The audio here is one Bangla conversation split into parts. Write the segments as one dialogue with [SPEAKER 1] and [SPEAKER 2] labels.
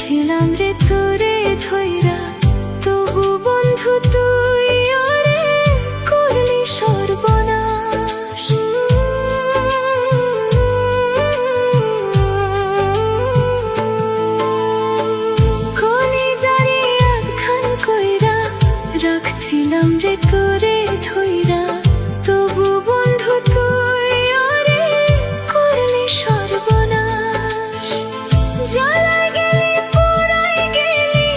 [SPEAKER 1] ছিলাম রে তোরে ধইরা, তবু বন্ধু তুই ওরে করলি সর্বনাশ। কলিজারে আধখান কইরা রাখছিলাম রে তোরে ধইরা, তবু বন্ধু তুই ওরে করলি সর্বনাশ। জ্বালায় গেলি পুরাই গেলি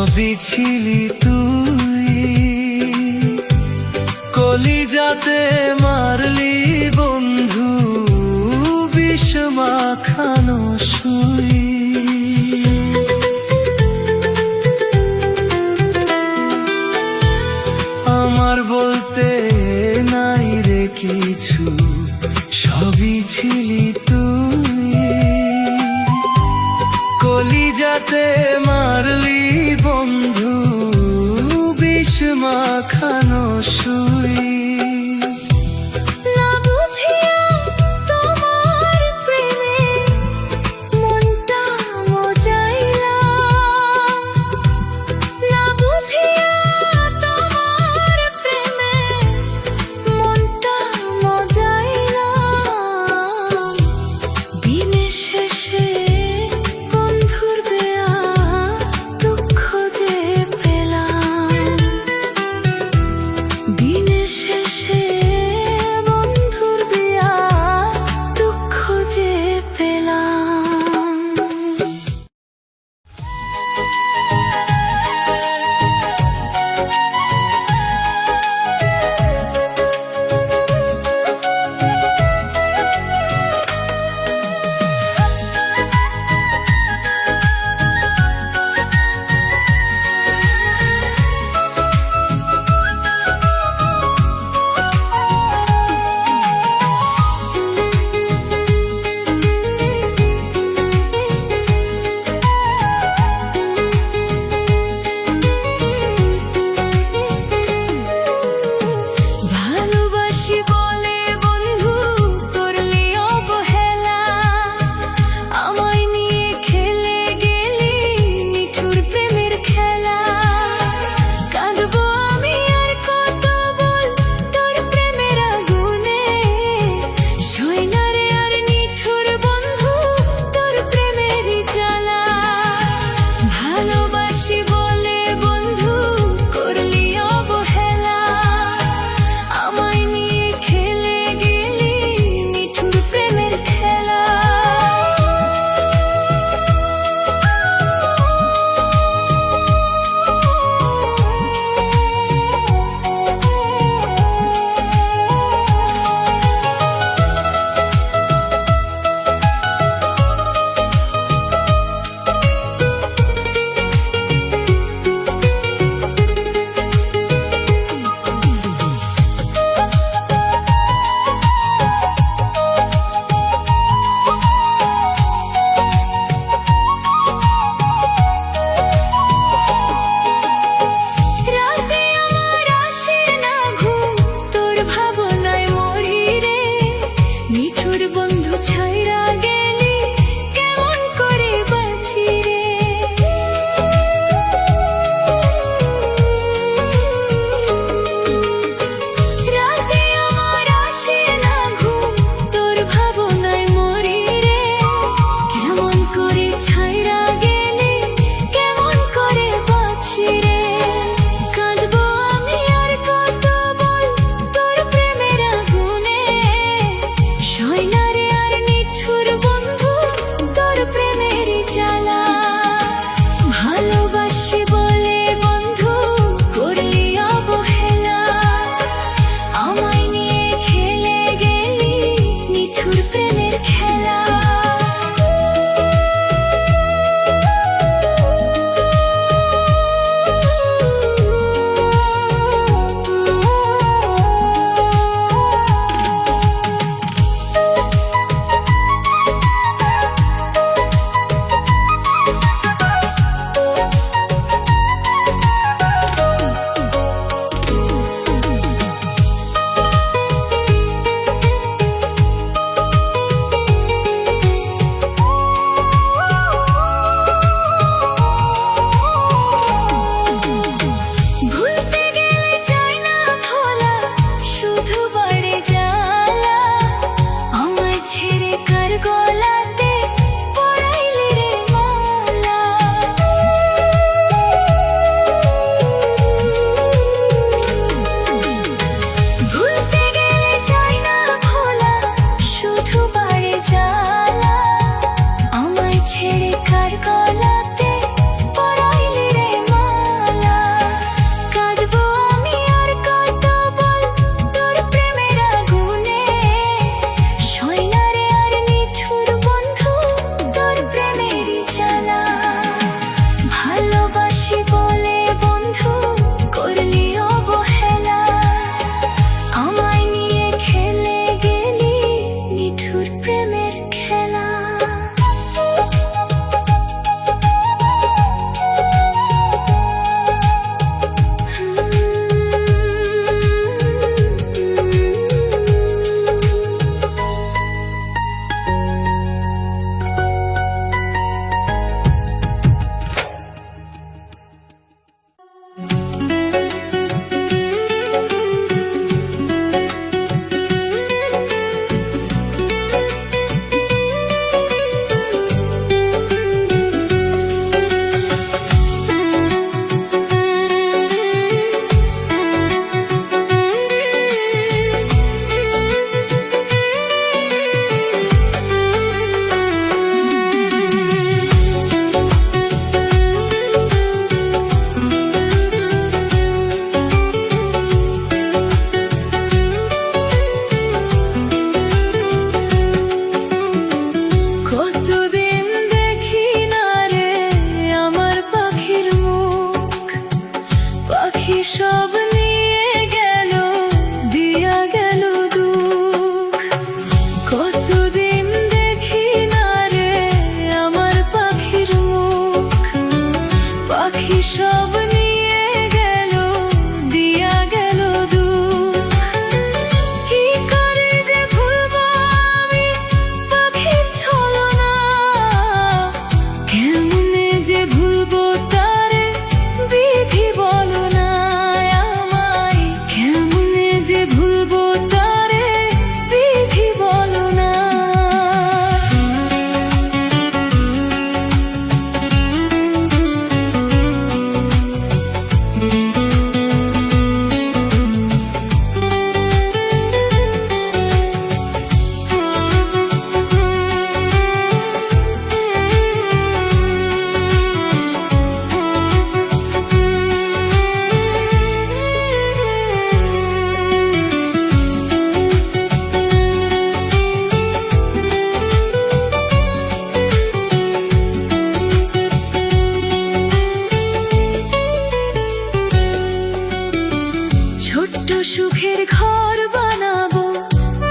[SPEAKER 2] সবই ছিলি তুই, কলিজাতে মারলি বন্ধু বিষ মাখানো সুই। আমার বলতে নাই রে কিছু, সবই ছিলি তুই, কলিজাতে মারলি বন্ধু বিষ মাখানো সুই।
[SPEAKER 1] না বুঝিয়া তোমার প্রেমে মনটা মজাইলাম, না বুঝিয়া তোমার প্রেমে মনটা মজাইলাম। দিনের শেষে বন্ধুর দেয়া দুঃখ যে পেলাম, দিনের সুখের ঘর বানাবো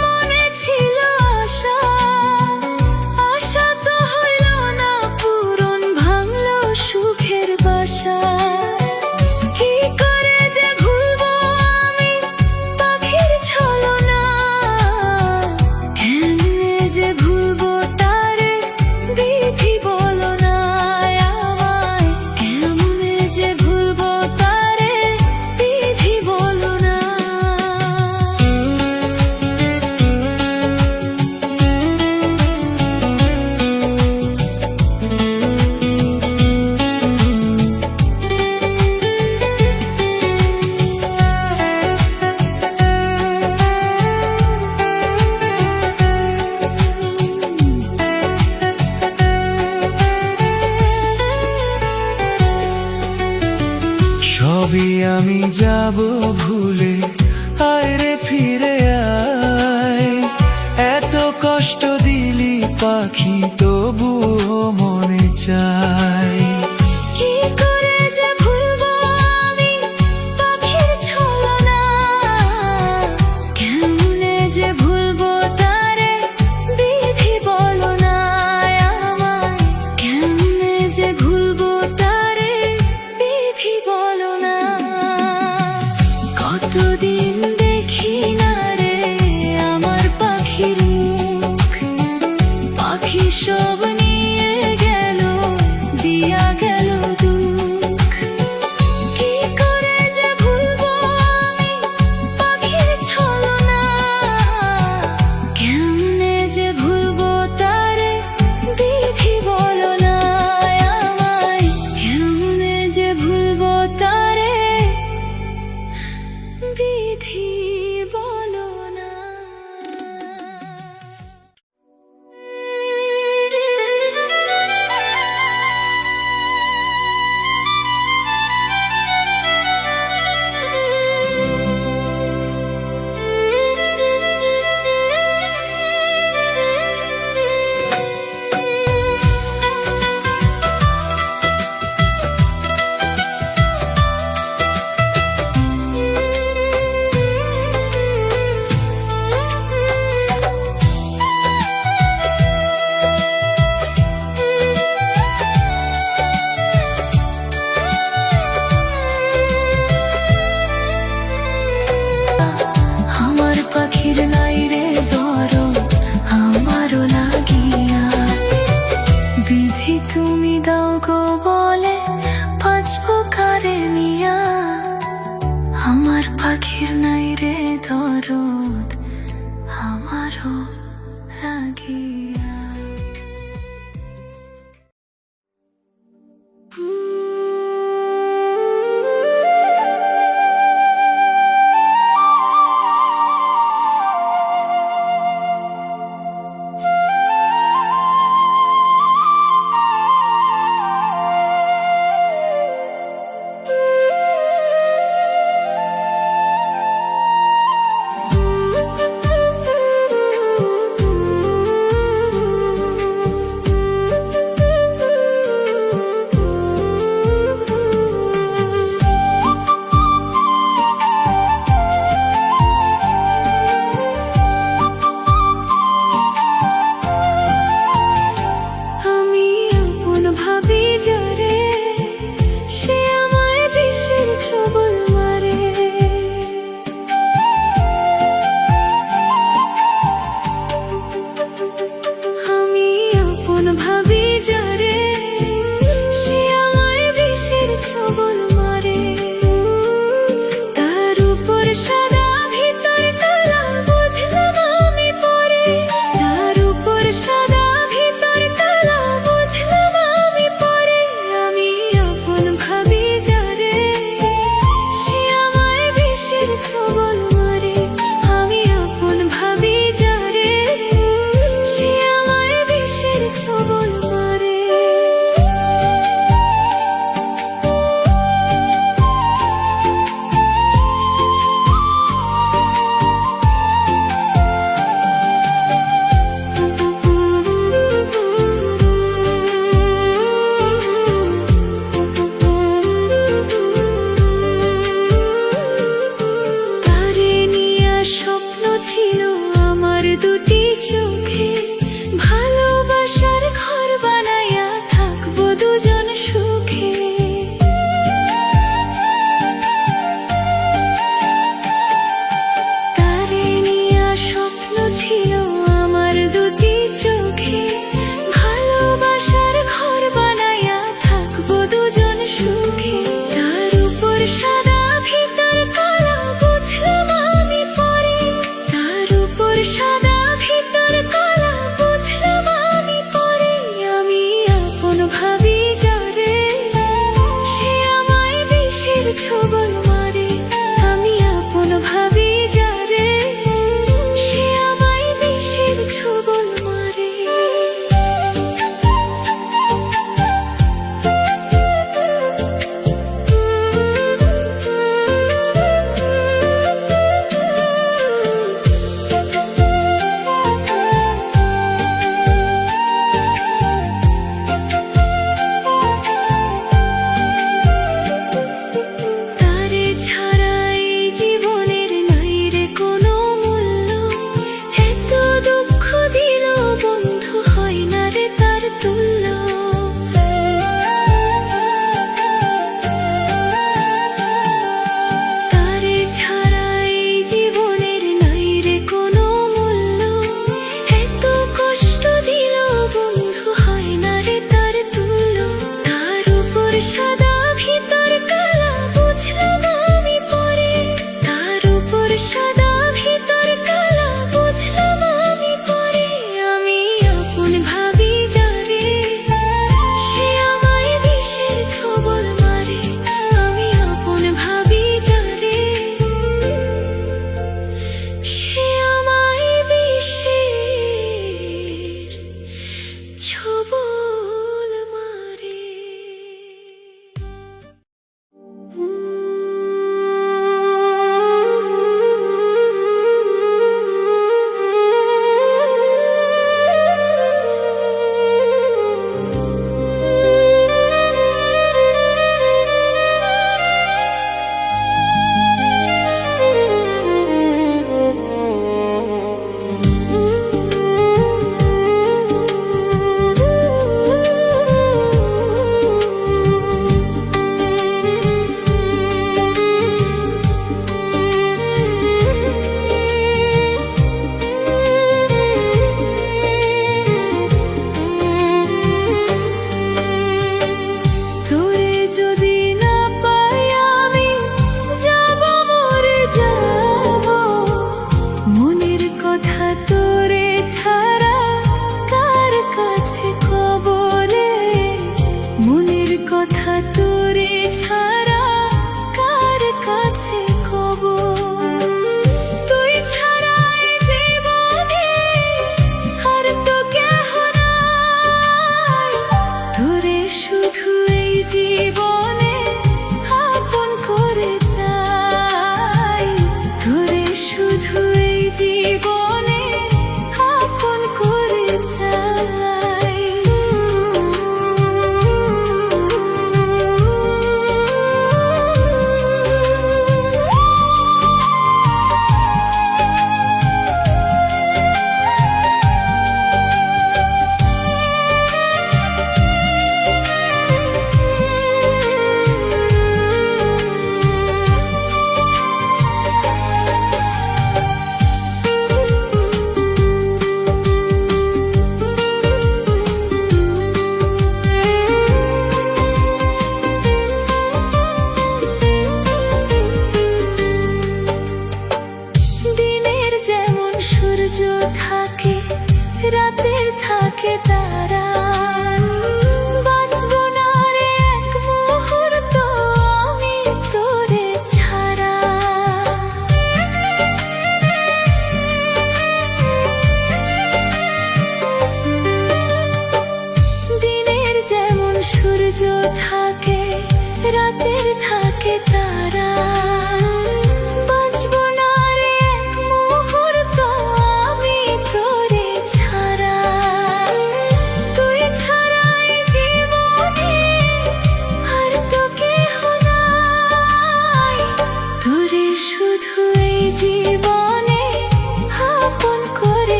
[SPEAKER 1] মনে ছিল আশা, আশা তো হইল না পূরণ, ভাঙলো সুখের বাসা। কি করে যে ভুলবো আমি পাখির ছলনা, কেমনে যে ভুলবো তারে বিধি বলো না আমায়, কেমনে যে ভুলবো তারে বিধি বলো না।
[SPEAKER 2] সবই আমি যাব ভুলে, আয় রে ফিরে আয়। এত কষ্ট দিলি পাখি তবুও মনে চায়।
[SPEAKER 1] কি করে যে ভুলবো আমি পাখির ছলনা, কেমনে যে ভুলবো তারে বিধি বলো না আমায়, কেমনে যে ভুলবো তারে বিধি বলো না। কতদিন দেখি না রে আমার পাখির মুখ, পাখি সব নিয়ে গেল দিয়া গেল দুঃখ। কি করে যে ভুলবো আমি পাখির ছলনা, কেমনে যে ভুলবো তারে বিধি বলো না আমায়, কেমনে যে ভুলবো তারে বিধি বলো না। আমার পাখির নাই রে দরদ আমারও লাগিয়া, বিধি তুমি দাও গো বলে বাঁচবো কারে নিয়া। আমার পাখির নাই রে দরদ আমারও লাগিয়া।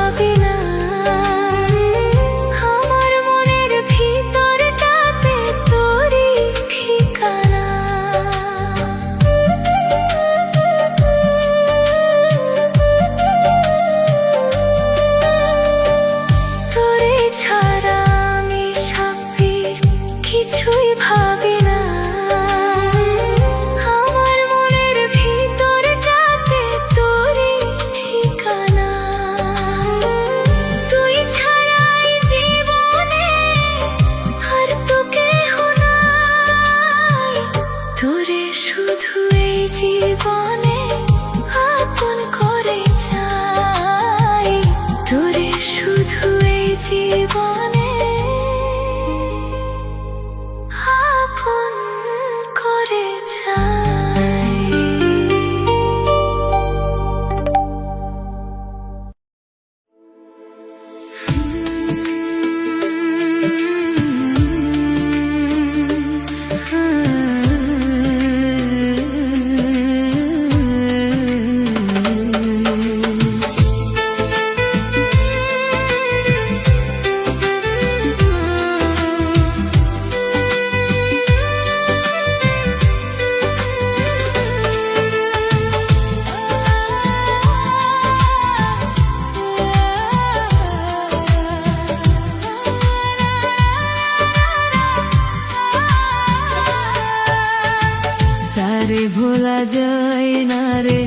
[SPEAKER 1] ভাবি না আমার মনের ভিতরটাতে তোরই ঠিকানা। তোরে ছাড়া আমি সাব্বির কিছুই ভাবি না আমার মনের ভিতরটাতে তোরই ঠিকানা। তুই ছাড়াই জীবনে আর তো কেহ নাই, তোরে শুধু এই জীবনে আপন করে চাই, তোরে শুধু এই জীবনে আপন করে চাই। তারে ভোলা যায় না রে,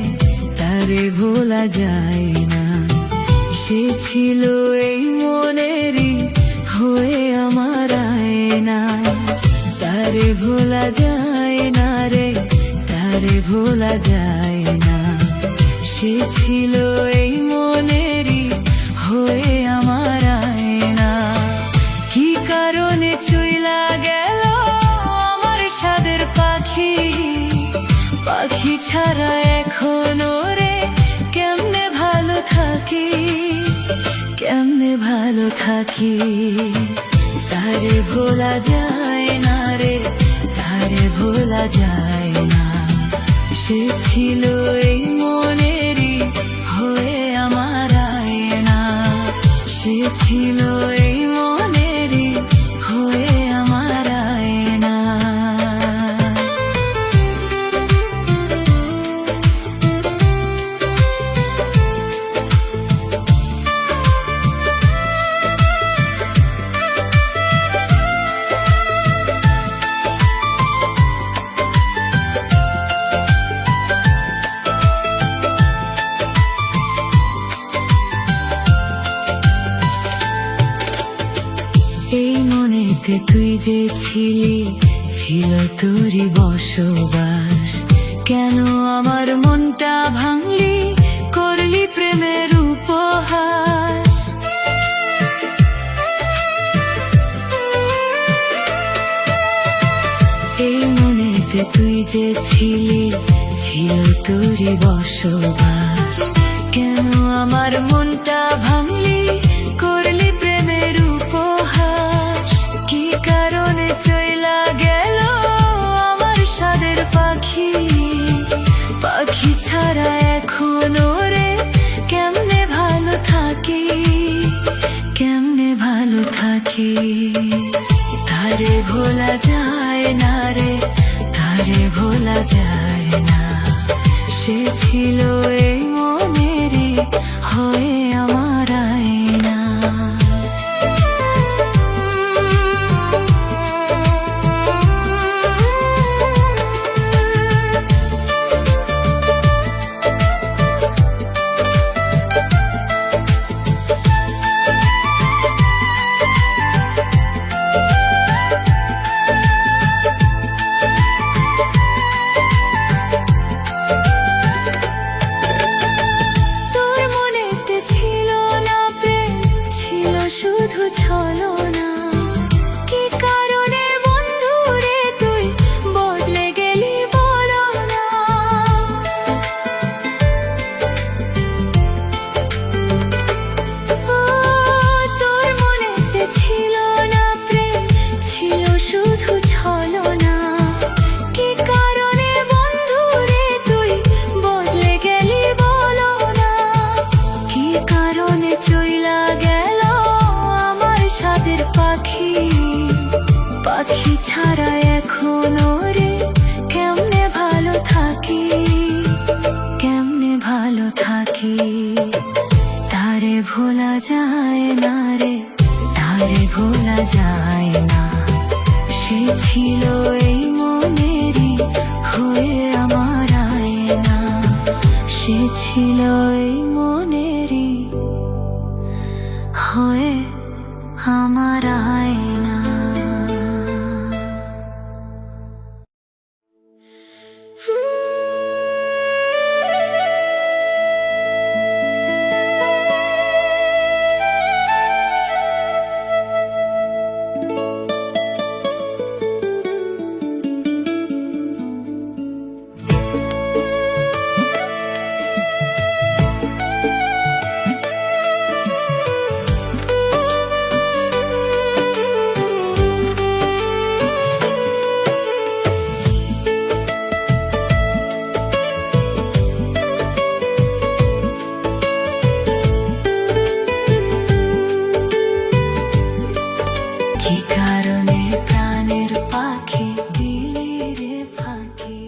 [SPEAKER 1] তারে ভোলা যায় না, সে ছিল এই মনেরই হয়ে আমার আয়না। তারে ভোলা যায় না রে, তারে ভোলা যায় না, সে ছিল এই মনেরই হয়ে আমার আয়না। কি কারণে চইলা গেল আমার সাদের পাখি, পাখি ছাড়া এখনো রে কেমনে ভালো থাকি, কেমনে ভালো থাকি। তারে ভোলা যায় না রে, তারে ভোলা যায় না, সে ছিল এই মনেরই হয়ে আমার আয়না, সে ছিল এই মনেরই হয়ে আমার আয়না। এই মনেতে তুই যে ছিলি, ছিল তোরই বসবাস, কেন আমার মনটা ভাঙলি, করলি প্রেমের উপহাস। এই মনেতে তুই যে ছিলি, ছিল তোরই বসবাস, কেন আমার মনটা ভাঙলি, করলি প্রেমের উপহাস। কি কারণে চইলা গেল আমার সাদের পাখি, পাখি ছাড়া এখনো রে কেমনে ভালো থাকি, কেমনে ভালো থাকি। তারে ভোলা যায় না রে, তারে ভোলা যায় না, সে ছিল এই মনেরই হয়ে আমার আয়না। তোর মনেতে ছিল পাখি ছাড়া এখনো রে কেমনে ভালো থাকি, কেমনে ভালো থাকি। তারে ভোলা যায় না রে, তারে ভোলা যায় না। সে ছিল এই মনেরই হয়ে আমার আয়না, সে ছিল এই মনেরই হয়ে আমার আয়না। কি কারণে প্রাণের পাখি দিলি রে ফাঁকি।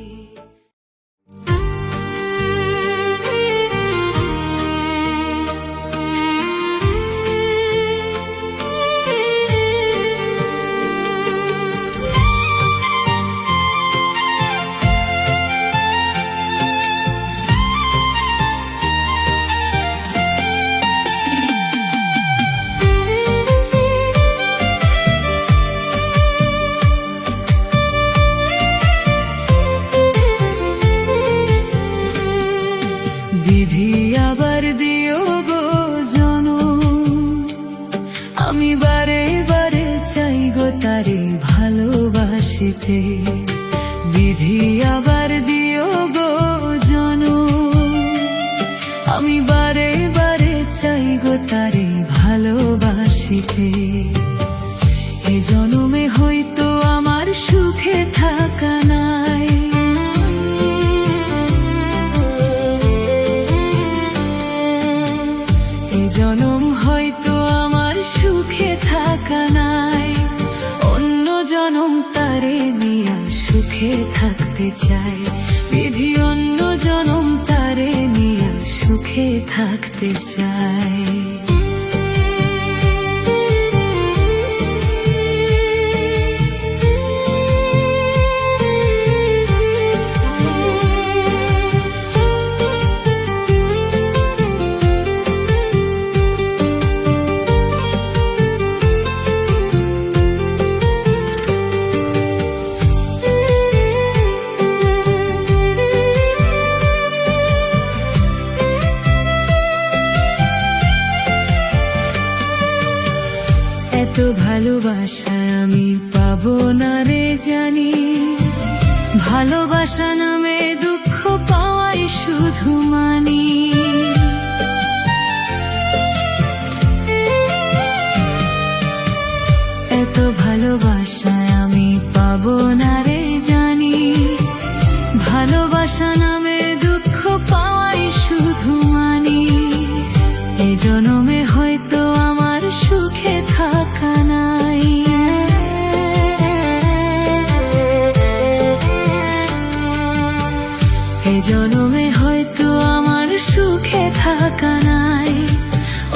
[SPEAKER 1] বিধি আবার দিও গো জনম, আমি বারে বারে চাই গো তারে ভালোবাসিতে। বিধি আবার দিও গো জনম, আমি বারে বারে চাই গো তারে ভালোবাসিতে। এ জনমে হয়তো আমার সুখে থাকা নাই, জনম হয়তো আমার সুখে থাকা নাই। অন্য জনম তারে নিয়া সুখে থাকতে চাই, বিধি অন্য জনম তারে নিয়া সুখে থাকতে চাই। এত ভালোবাসা আমি পাবো না রে জানি, ভালোবাসা নামে দুঃখ পাওয়াই শুধু মানি। এত ভালোবাসা আমি পাবো না রে জানি, ভালোবাসা নামে দুঃখ পাওয়াই শুধু মানি। এ জনমে হয়তো আমার সুখে থাকা নাই, এ জনমে হয়তো আমার সুখে থাকা নাই।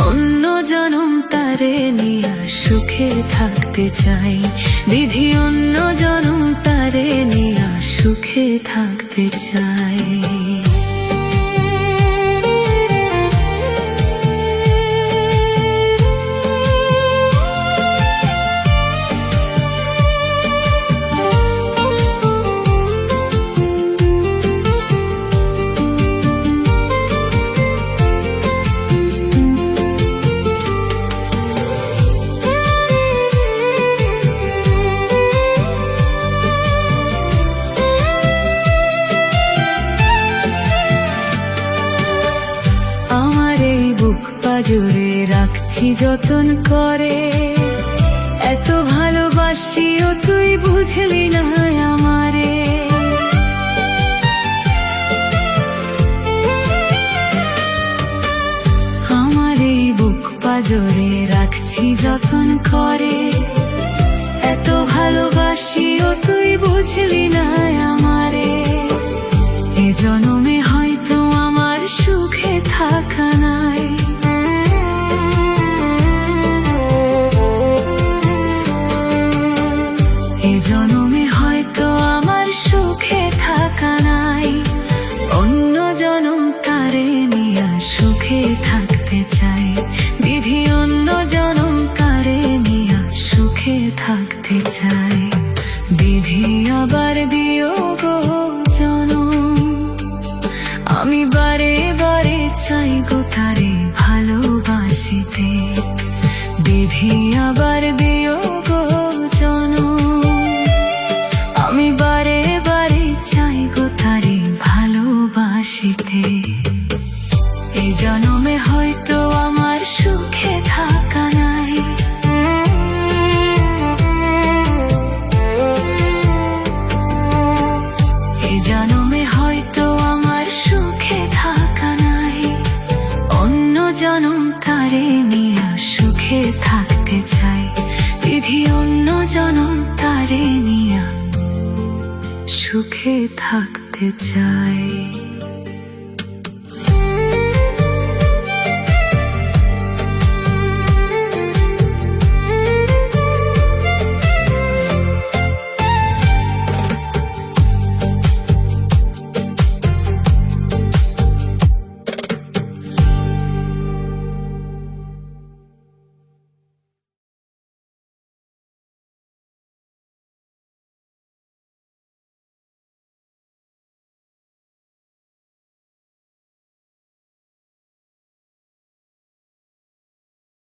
[SPEAKER 1] অন্য জনম তারে নিয়া সুখে থাকতে চাই, বিধি অন্য জনম তারে নিয়া সুখে থাকতে চাই। জোরে রাখছি যতন করে, এত ভালোবাসিও তুই বুঝলি না আমারে। আমার এই বুক পাজরে রাখছি যতন করে, এত ভালোবাসি ভালোবাসিও তুই বুঝলি না আমারে। এ জনমে হয়তো আমার সুখে থাকা নাই। এ জনমে হয়তো আমার সুখে থাকা নাই। অন্য জনম তারে নিয়া সুখে থাকতে চাই। বিধি অন্য জনম তারে নিয়া সুখে থাকতে চাই। বিধি আবার দিও গো জনম, আমি বারে বারে চাই গো তারে ভালোবাসিতে। বিধি আবার দিও গো জনম, আমি বারে বারে চাই গো তারে ভালোবাসিতে। এই জনমে হয়তো আমার সুখে থাকা নাই। এই জনমে হয়তো আমার সুখে থাকা নাই। অন্য জনম তারে নিয়া সুখে থাকতে চাই। বিধি অন্য জনম তারে নিয়া সুখে থাকতে চাই।